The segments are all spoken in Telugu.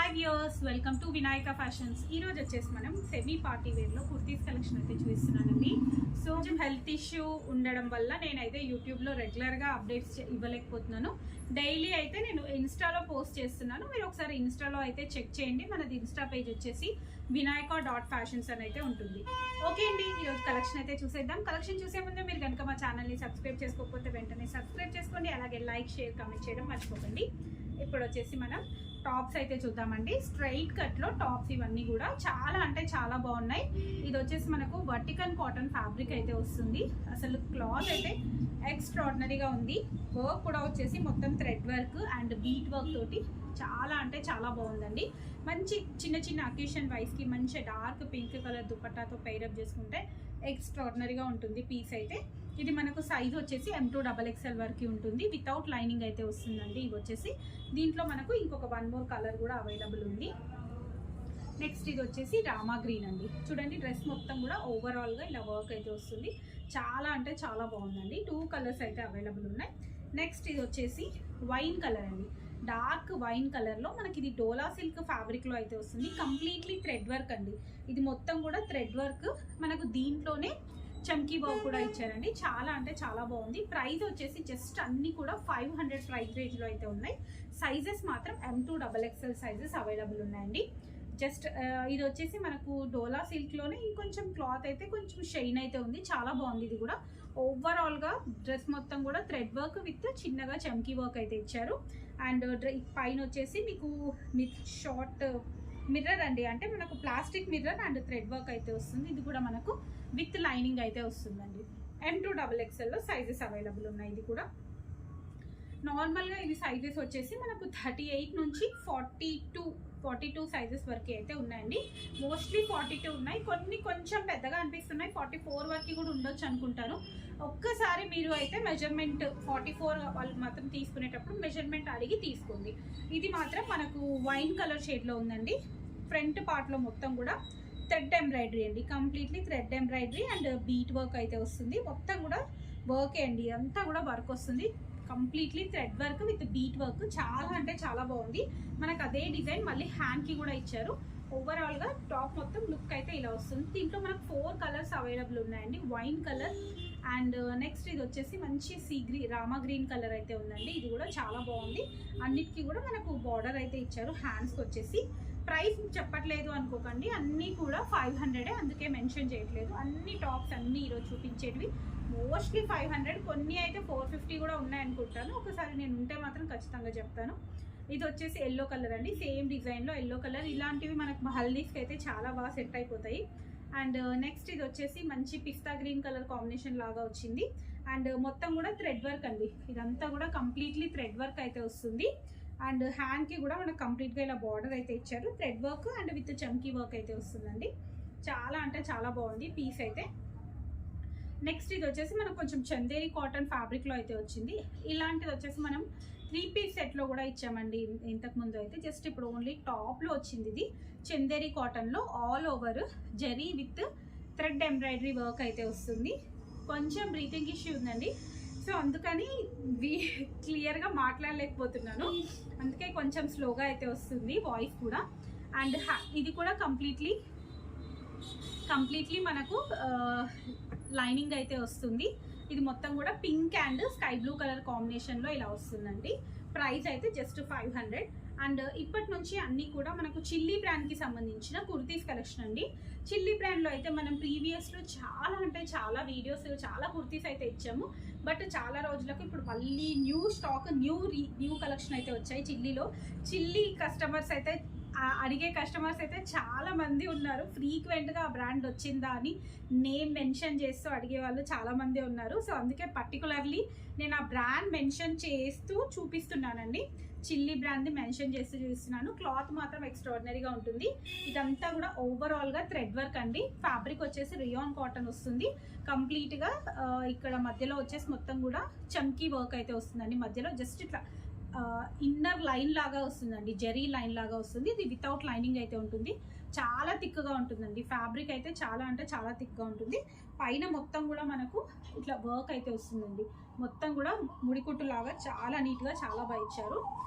Hi viewers, welcome to Vinayaka fashions. ఈ రోజు వచ్చేసి మనం సెమీ పార్టీ వేర్లో కుర్తీస్ కలెక్షన్ అయితే చూపిస్తున్నానండి. సో కొంచెం హెల్త్ ఇష్యూ ఉండడం వల్ల నేనైతే యూట్యూబ్లో రెగ్యులర్గా అప్డేట్స్ ఇవ్వలేకపోతున్నాను. డైలీ అయితే నేను ఇన్స్టాలో పోస్ట్ చేస్తున్నాను. మీరు ఒకసారి ఇన్స్టాలో అయితే చెక్ చేయండి. మనది ఇన్స్టా పేజ్ వచ్చేసి vinayaka.fashions అని అయితే ఉంటుంది. ఓకే అండి, ఈరోజు కలెక్షన్ అయితే చూసేద్దాం. కలెక్షన్ చూసే ముందే మీరు కనుక మా ఛానల్ని సబ్స్క్రైబ్ చేసుకోకపోతే వెంటనే సబ్స్క్రైబ్ చేసుకోండి. అలాగే లైక్, షేర్, కామెంట్ చేయడం మర్చిపోకండి. ఇప్పుడు వచ్చేసి మనం టాప్స్ అయితే చూద్దామండి. స్ట్రైట్ కట్ లో టాప్స్ ఇవన్నీ కూడా చాలా అంటే చాలా బాగున్నాయి. ఇది వచ్చేసి మనకు వర్టికల్ కాటన్ ఫ్యాబ్రిక్ అయితే వస్తుంది. అసలు క్లాత్ అయితే ఎక్స్ట్రాడినరీగా ఉంది. వర్క్ కూడా వచ్చేసి మొత్తం thread work and bead work తోటి చాలా అంటే చాలా బాగుందండి. మంచి చిన్న చిన్న అకేషన్ వైస్కి మంచి డార్క్ పింక్ కలర్ దుపట్టాతో పైరప్ చేసుకుంటే ఎక్స్ట్రాడినరీగా ఉంటుంది పీస్ అయితే. ఇది మనకు సైజ్ వచ్చేసి M2XXL వరకు ఉంటుంది. వితౌట్ లైనింగ్ అయితే వస్తుందండి. ఇవి వచ్చేసి దీంట్లో మనకు ఇంకొక వన్ మోర్ కలర్ కూడా అవైలబుల్ ఉంది. నెక్స్ట్ ఇది వచ్చేసి రామా గ్రీన్ అండి. చూడండి, డ్రెస్ మొత్తం కూడా ఓవరాల్గా ఇలా వర్క్ అయితే వస్తుంది. చాలా అంటే చాలా బాగుందండి. 2 కలర్స్ అయితే అవైలబుల్ ఉన్నాయి. నెక్స్ట్ ఇది వచ్చేసి వైన్ కలర్ అండి. డార్క్ వైన్ కలర్లో మనకి ఇది డోలా సిల్క్ ఫ్యాబ్రిక్లో అయితే వస్తుంది. కంప్లీట్లీ థ్రెడ్ వర్క్ అండి. ఇది మొత్తం కూడా థ్రెడ్ వర్క్. మనకు దీంట్లోనే చమ్కీ వర్క్ కూడా ఇచ్చారండి. చాలా అంటే చాలా బాగుంది. ప్రైస్ వచ్చేసి జస్ట్ అన్ని కూడా 500 ప్రైస్ రేంజ్లో అయితే ఉన్నాయి. సైజెస్ మాత్రం M2XXL సైజెస్ అవైలబుల్ ఉన్నాయండి. జస్ట్ ఇది వచ్చేసి మనకు డోలా సిల్క్లోనే ఇంకొంచెం క్లాత్ అయితే కొంచెం షైన్ అయితే ఉంది. చాలా బాగుంది. ఇది కూడా ఓవరాల్గా డ్రెస్ మొత్తం కూడా థ్రెడ్ వర్క్ విత్ చిన్నగా చమ్కీ వర్క్ అయితే ఇచ్చారు. అండ్ పైన వచ్చేసి మీకు షార్ట్ మిర్రర్ అండి, అంటే మనకు plastic mirror and thread work అయితే వస్తుంది. ఇది కూడా మనకు విత్ లైనింగ్ అయితే వస్తుందండి. M2XXL సైజెస్ అవైలబుల్ ఉన్నాయి. ఇది కూడా నార్మల్గా ఇది సైజెస్ వచ్చేసి మనకు 38 నుంచి 42 సైజెస్ వరకు అయితే ఉన్నాయండి. మోస్ట్లీ 42 ఉన్నాయి. కొన్ని కొంచెం పెద్దగా అనిపిస్తున్నాయి. 44 వరకు కూడా ఉండొచ్చు అనుకుంటాను. ఒక్కసారి మీరు అయితే మెజర్మెంట్ 44 వాళ్ళు మాత్రం తీసుకునేటప్పుడు మెజర్మెంట్ అడిగి తీసుకోండి. ఇది మాత్రం మనకు వైన్ కలర్ షేడ్లో ఉందండి. ఫ్రంట్ పార్ట్లో మొత్తం కూడా థ్రెడ్ ఎంబ్రాయిడరీ అండి. Completely thread embroidery and bead work అయితే వస్తుంది. మొత్తం కూడా వర్కే అండి. అంతా కూడా వర్క్ వస్తుంది. Completely thread work with bead work. చాలా అంటే చాలా బాగుంది. మనకు అదే డిజైన్ మళ్ళీ హ్యాండ్కి కూడా ఇచ్చారు. ఓవరాల్గా టాప్ మొత్తం లుక్ అయితే ఇలా వస్తుంది. దీంట్లో మనకు 4 కలర్స్ అవైలబుల్ ఉన్నాయండి. వైన్ కలర్ అండ్ నెక్స్ట్ ఇది వచ్చేసి మంచి రామా గ్రీన్ కలర్ అయితే ఉందండి. ఇది కూడా చాలా బాగుంది. అన్నిటికీ కూడా మనకు బార్డర్ అయితే ఇచ్చారు. హ్యాండ్స్కి వచ్చేసి ప్రైస్ చెప్పట్లేదు అనుకోకండి, అన్నీ కూడా 500, అందుకే మెన్షన్ చేయట్లేదు. అన్ని టాప్స్ అన్నీ ఈరోజు చూపించేటివి మోస్ట్లీ 500, కొన్ని అయితే 450 కూడా ఉన్నాయనుకుంటాను. ఒకసారి నేను ఉంటే మాత్రం ఖచ్చితంగా చెప్తాను. ఇది వచ్చేసి ఎల్లో కలర్ అండి. సేమ్ డిజైన్లో ఎల్లో కలర్. ఇలాంటివి మనకు హల్దీస్కి అయితే చాలా బాగా సెట్ అయిపోతాయి. అండ్ నెక్స్ట్ ఇది వచ్చేసి మంచి పిస్తా గ్రీన్ కలర్ కాంబినేషన్ లాగా వచ్చింది. అండ్ మొత్తం కూడా థ్రెడ్ వర్క్ అండి. ఇదంతా కూడా కంప్లీట్లీ థ్రెడ్ వర్క్ అయితే వస్తుంది. అండ్ హ్యాండ్కి కూడా మనకు కంప్లీట్గా ఇలా బార్డర్ అయితే ఇచ్చారు. థ్రెడ్ వర్క్ అండ్ విత్ చమ్కీ వర్క్ అయితే వస్తుందండి. చాలా అంటే చాలా బాగుంది పీస్ అయితే. నెక్స్ట్ ఇది వచ్చేసి మనకు కొంచెం చందేరి కాటన్ ఫ్యాబ్రిక్లో అయితే వచ్చింది. ఇలాంటిది వచ్చేసి మనం 3 పీస్ సెట్లో కూడా ఇచ్చామండి ఇంతకుముందు అయితే. జస్ట్ ఇప్పుడు ఓన్లీ టాప్లో వచ్చింది. ఇది చందేరి కాటన్లో all over zari with thread embroidery work అయితే వస్తుంది. కొంచెం బ్రీతింగ్ ఇష్యూ ఉందండి, సో అందుకని క్లియర్గా మాట్లాడలేకపోతున్నాను. అందుకే కొంచెం స్లోగా అయితే వస్తుంది వాయిస్ కూడా. అండ్ ఇది కూడా కంప్లీట్లీ మనకు లైనింగ్ అయితే వస్తుంది. ఇది మొత్తం కూడా pink and sky blue colour కాంబినేషన్లో ఇలా వస్తుందండి. ప్రైస్ అయితే జస్ట్ 500. అండ్ ఇప్పటి నుంచి అన్నీ కూడా మనకు చిల్లీ బ్రాండ్కి సంబంధించిన కుర్తీస్ కలెక్షన్ అండి. చిల్లీ బ్రాండ్లో అయితే మనం ప్రీవియస్లో చాలా అంటే చాలా వీడియోస్, చాలా కుర్తీస్ అయితే ఇచ్చాము. బట్ చాలా రోజులకు ఇప్పుడు మళ్ళీ న్యూ స్టాక్, న్యూ కలెక్షన్ అయితే వచ్చాయి చిల్లీలో. చిల్లీ కస్టమర్స్ అయితే అడిగే కస్టమర్స్ అయితే చాలా మంది ఉన్నారు. ఫ్రీక్వెంట్గా ఆ బ్రాండ్ వచ్చిందా అని నేమ్ మెన్షన్ చేస్తూ అడిగే వాళ్ళు చాలామంది ఉన్నారు. సో అందుకే పర్టికులర్లీ నేను ఆ బ్రాండ్ మెన్షన్ చేస్తూ చూపిస్తున్నానండి. చిల్లీ బ్రాండ్ని మెన్షన్ చేస్తూ చూపిస్తున్నాను. క్లాత్ మాత్రం ఎక్స్ట్రాడినరీగా ఉంటుంది. ఇదంతా కూడా ఓవరాల్గా థ్రెడ్ వర్క్ అండి. ఫ్యాబ్రిక్ వచ్చేసి రియాన్ కాటన్ వస్తుంది. కంప్లీట్గా ఇక్కడ మధ్యలో వచ్చేసి మొత్తం కూడా చమ్కీ వర్క్ అయితే వస్తుందండి. మధ్యలో జస్ట్ ఇట్లా ఇన్నర్ లైన్ లాగా వస్తుందండి. జెరీ లైన్ లాగా వస్తుంది. ఇది వితౌట్ లైనింగ్ అయితే ఉంటుంది. చాలా థిక్గా ఉంటుందండి. ఫ్యాబ్రిక్ అయితే చాలా అంటే చాలా థిక్గా ఉంటుంది. పైన మొత్తం కూడా మనకు ఇట్లా వర్క్ అయితే వస్తుందండి. మొత్తం కూడా ముడికుట్టు లాగా చాలా నీట్గా చాలా బాగా ఇచ్చారు.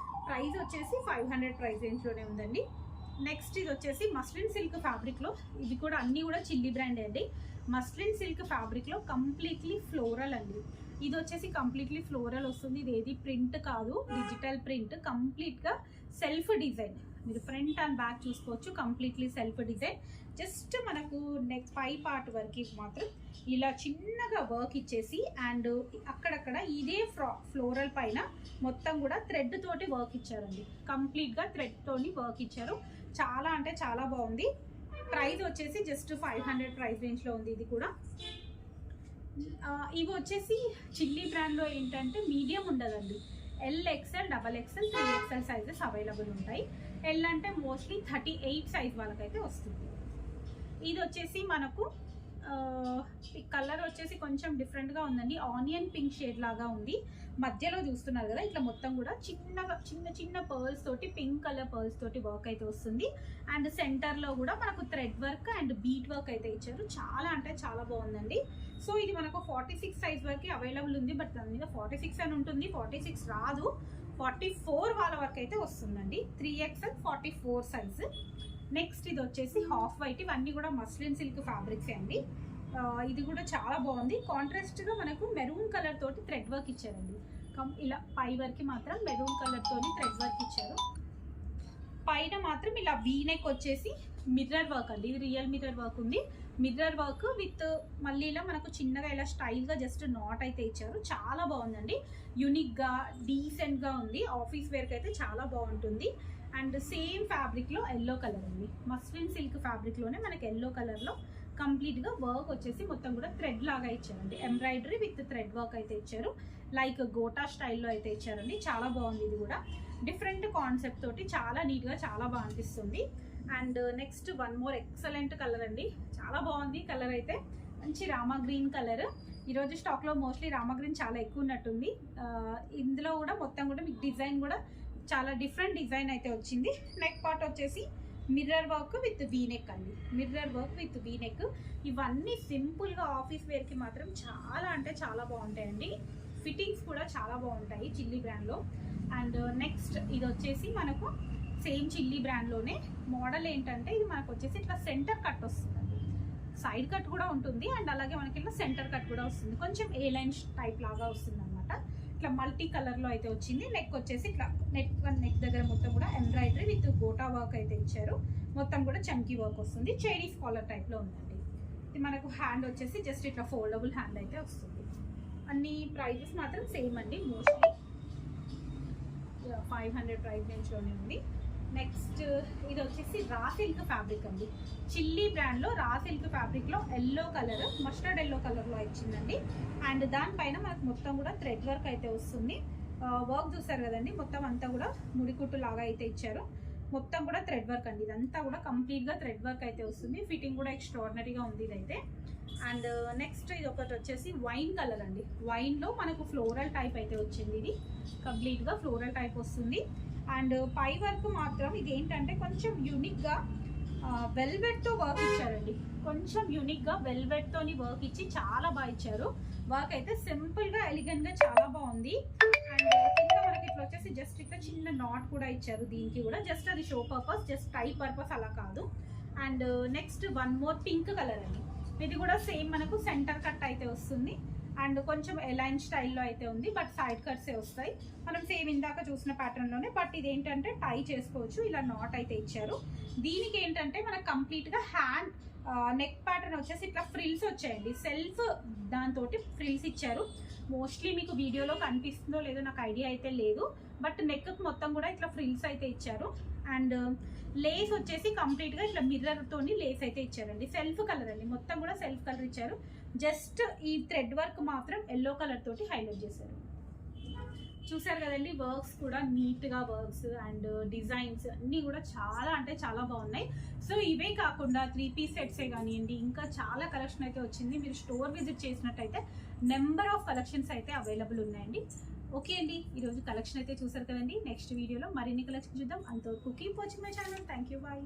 ప్రైస్ వచ్చేసి 500 ప్రైస్ రేంజ్లోనే ఉందండి. నెక్స్ట్ ఇది వచ్చేసి మస్లిన్ సిల్క్ ఫ్యాబ్రిక్లో, ఇవి కూడా అన్నీ కూడా చిల్లీ బ్రాండ్ అండి. మస్లిన్ సిల్క్ ఫ్యాబ్రిక్లో కంప్లీట్లీ ఫ్లోరల్ అండి. ఇది వచ్చేసి కంప్లీట్లీ ఫ్లోరల్ వస్తుంది. ఇది ఏది ప్రింట్ కాదు, డిజిటల్ ప్రింట్, కంప్లీట్గా సెల్ఫ్ డిజైన్. మీరు ఫ్రంట్ అండ్ బ్యాక్ చూసుకోవచ్చు, కంప్లీట్లీ సెల్ఫ్ డిజైన్. జస్ట్ మనకు నెక్ పై పార్ట్ వరకు మాత్రం ఇలా చిన్నగా వర్క్ ఇచ్చేసి అండ్ అక్కడక్కడ ఇదే ఫ్లోరల్ పైన మొత్తం కూడా థ్రెడ్ తోటి వర్క్ ఇచ్చారండి. కంప్లీట్గా థ్రెడ్ తోని వర్క్ ఇచ్చారు. చాలా అంటే చాలా బాగుంది. ప్రైస్ వచ్చేసి జస్ట్ 500 ప్రైస్ రేంజ్లో ఉంది. ఇది కూడా ఇవి వచ్చేసి చిల్లీ బ్రాండ్లో ఏంటంటే మీడియం ఉండదండి. LXL, XXL, 3XL sizes available ఉంటాయి. ఎల్ అంటే మోస్ట్లీ 38 సైజ్ వాళ్ళకైతే వస్తుంది. ఇది వచ్చేసి మనకు ఈ కలర్ వచ్చేసి కొంచెం డిఫరెంట్గా ఉందండి. ఆనియన్ పింక్ షేడ్ లాగా ఉంది. మధ్యలో చూస్తున్నారు కదా, ఇట్లా మొత్తం కూడా చిన్నగా చిన్న చిన్న పర్ల్స్ తోటి, పింక్ కలర్ పర్ల్స్ తోటి వర్క్ అయితే వస్తుంది. అండ్ సెంటర్లో కూడా మనకు thread work and bead work అయితే ఇచ్చారు. చాలా అంటే చాలా బాగుందండి. సో ఇది మనకు 46 సైజ్ వరకు అవైలబుల్ ఉంది. బట్ దాని మీద 46 అని ఉంటుంది, 46 రాదు, 44 వాళ్ళ వరకు అయితే వస్తుందండి. 3XL 44 size. నెక్స్ట్ ఇది వచ్చేసి హాఫ్ వైట్. ఇవన్నీ కూడా మస్లిన్ సిల్క్ ఫ్యాబ్రిక్స్ అండి. ఇది కూడా చాలా బాగుంది. కాంట్రాస్ట్గా మనకు మెరూన్ కలర్ తోటి థ్రెడ్ వర్క్ ఇచ్చారండి. ఇలా పై వరకు మాత్రం మెరూన్ కలర్ తోని థ్రెడ్ వర్క్ ఇచ్చారు. పైన మాత్రం ఇలా వీనెక్ వచ్చేసి మిర్రర్ వర్క్ అండి. ఇది రియల్ మిర్రర్ వర్క్ ఉంది. మిర్రర్ వర్క్ విత్ మళ్ళీ ఇలా మనకు చిన్నగా ఇలా స్టైల్గా జస్ట్ నాట్ అయితే ఇచ్చారు. చాలా బాగుందండి. యూనిక్గా డీసెంట్గా ఉంది. ఆఫీస్ వేర్కి అయితే చాలా బాగుంటుంది. అండ్ సేమ్ ఫ్యాబ్రిక్లో ఎల్లో కలర్ అండి. మస్లిన్ సిల్క్ ఫ్యాబ్రిక్లోనే మనకి ఎల్లో కలర్లో కంప్లీట్గా వర్క్ వచ్చేసి మొత్తం కూడా థ్రెడ్ లాగా ఇచ్చారండి. ఎంబ్రాయిడరీ విత్ థ్రెడ్ వర్క్ అయితే ఇచ్చారు. లైక్ గోటా స్టైల్లో అయితే ఇచ్చారండి. చాలా బాగుంది. ఇది కూడా డిఫరెంట్ కాన్సెప్ట్ తోటి చాలా నీట్గా చాలా బాగా అనిపిస్తుంది. And next one more excellent colour అండి. చాలా బాగుంది కలర్ అయితే. మంచి రామా గ్రీన్ కలర్. ఈరోజు స్టాక్లో మోస్ట్లీ రామా గ్రీన్ చాలా ఎక్కువ ఉన్నట్టుంది. ఇందులో కూడా మొత్తం కూడా మీకు డిజైన్ కూడా చాలా డిఫరెంట్ డిజైన్ అయితే వచ్చింది. నెక్ పార్ట్ వచ్చేసి మిర్రర్ వర్క్ విత్ వీనెక్ అండి. Mirror work with V-neck. ఇవన్నీ సింపుల్గా ఆఫీస్ వేర్కి మాత్రం చాలా అంటే చాలా బాగుంటాయండి. ఫిట్టింగ్స్ కూడా చాలా బాగుంటాయి చిల్లీ బ్రాండ్లో. అండ్ నెక్స్ట్ ఇది వచ్చేసి మనకు సేమ్ చిల్లీ బ్రాండ్లోనే మోడల్ ఏంటంటే ఇది మనకు వచ్చేసి ఇట్లా సెంటర్ కట్ వస్తుందండి. సైడ్ కట్ కూడా ఉంటుంది అండ్ అలాగే మనకి ఇట్లా సెంటర్ కట్ కూడా వస్తుంది. కొంచెం ఏ లైన్ టైప్ లాగా వస్తుంది అనమాట. ఇట్లా మల్టీ కలర్లో అయితే వచ్చింది. నెక్ వచ్చేసి ఇట్లా నెక్ దగ్గర మొత్తం కూడా ఎంబ్రాయిడరీ విత్ గోటా వర్క్ అయితే ఇచ్చారు. మొత్తం కూడా చమ్కీ వర్క్ వస్తుంది. చైనీస్ కాలర్ టైప్లో ఉందండి. ఇది మనకు హ్యాండ్ వచ్చేసి జస్ట్ ఇట్లా ఫోల్డబుల్ హ్యాండ్ అయితే వస్తుంది. అన్ని ప్రైజెస్ మాత్రం సేమ్ అండి. మోస్ట్లీ 500 ప్రైస్ రేంజ్లోనే ఉంది. నెక్స్ట్ ఇది వచ్చేసి రా సిల్క్ ఫ్యాబ్రిక్ అండి. చిల్లీ బ్రాండ్లో రా సిల్క్ ఫ్యాబ్రిక్లో ఎల్లో కలర్, మస్టర్డ్ ఎల్లో కలర్లో ఇచ్చిందండి. అండ్ దానిపైన మనకు మొత్తం కూడా థ్రెడ్ వర్క్ అయితే వస్తుంది. వర్క్ చూస్తారు కదండి, మొత్తం అంతా కూడా ముడికుట్టు లాగా అయితే ఇచ్చారు. మొత్తం కూడా థ్రెడ్ వర్క్ అండి. ఇదంతా కూడా కంప్లీట్గా థ్రెడ్ వర్క్ అయితే వస్తుంది. ఫిట్టింగ్ కూడా ఎక్స్ట్రాడినరీగా ఉంది ఇదైతే. అండ్ నెక్స్ట్ ఇది ఒకటి వచ్చేసి వైన్ కలర్ అండి. వైన్లో మనకు ఫ్లోరల్ టైప్ అయితే వచ్చింది. ఇది కంప్లీట్గా ఫ్లోరల్ టైప్ వస్తుంది. అండ్ పై వర్క్ మాత్రం ఇది ఏంటంటే కొంచెం యూనిక్గా వెల్వెట్తో వర్క్ ఇచ్చారండి. కొంచెం యూనిక్గా వెల్వెట్తోని వర్క్ ఇచ్చి చాలా బాగా ఇచ్చారు. వర్క్ అయితే సింపుల్గా ఎలిగెంట్గా చాలా బాగుంది. అండ్ కింద మనకి ఇట్లా వచ్చేసి జస్ట్ ఇట్లా చిన్న నాట్ కూడా ఇచ్చారు. దీనికి కూడా జస్ట్ అది షో పర్పస్, జస్ట్ టై పర్పస్ అలా కాదు. And next one more pink colour అండి. ఇది కూడా సేమ్ మనకు సెంటర్ కట్ అయితే వస్తుంది. అండ్ కొంచెం ఎలైన్ స్టైల్లో అయితే ఉంది. బట్ సైడ్ కట్సే వస్తాయి. మనం సేమ్ ఇందాక చూసిన ప్యాటర్న్లోనే. బట్ ఇది ఏంటంటే టై చేసుకోవచ్చు. ఇలా నాట్ అయితే ఇచ్చారు. దీనికి ఏంటంటే మనకు కంప్లీట్గా హ్యాండ్ నెక్ ప్యాటర్న్ వచ్చేసి ఇట్లా ఫ్రిల్స్ వచ్చాయండి. సెల్ఫ్ దాంతో ఫ్రిల్స్ ఇచ్చారు. మోస్ట్లీ మీకు వీడియోలో కనిపిస్తుందో లేదో నాకు ఐడియా అయితే లేదు. బట్ నెక్ మొత్తం కూడా ఇట్లా ఫ్రిల్స్ అయితే ఇచ్చారు. అండ్ లేస్ వచ్చేసి కంప్లీట్గా ఇట్లా మిర్రర్తోని లేస్ అయితే ఇచ్చారండి. సెల్ఫ్ కలర్ అండి. మొత్తం కూడా సెల్ఫ్ కలర్ ఇచ్చారు. జస్ట్ ఈ థ్రెడ్ వర్క్ మాత్రం ఎల్లో కలర్ తోటి హైలైట్ చేశారు. చూసారు కదండి, వర్క్స్ కూడా నీట్గా వర్క్స్ అండ్ డిజైన్స్ అన్నీ కూడా చాలా అంటే చాలా బాగున్నాయి. సో ఇవే కాకుండా 3 పీస్ సెట్సే కానివ్వండి, ఇంకా చాలా కలెక్షన్ అయితే వచ్చింది. మీరు స్టోర్ విజిట్ చేసినట్టయితే నెంబర్ ఆఫ్ కలెక్షన్స్ అయితే అవైలబుల్ ఉన్నాయండి. ఓకే అండి, ఈరోజు కలెక్షన్ అయితే చూసారు కదండి. నెక్స్ట్ వీడియోలో మరిన్ని కలెక్షన్ చూద్దాం. అంతవరకు keep watching my channel. Thank you, bye.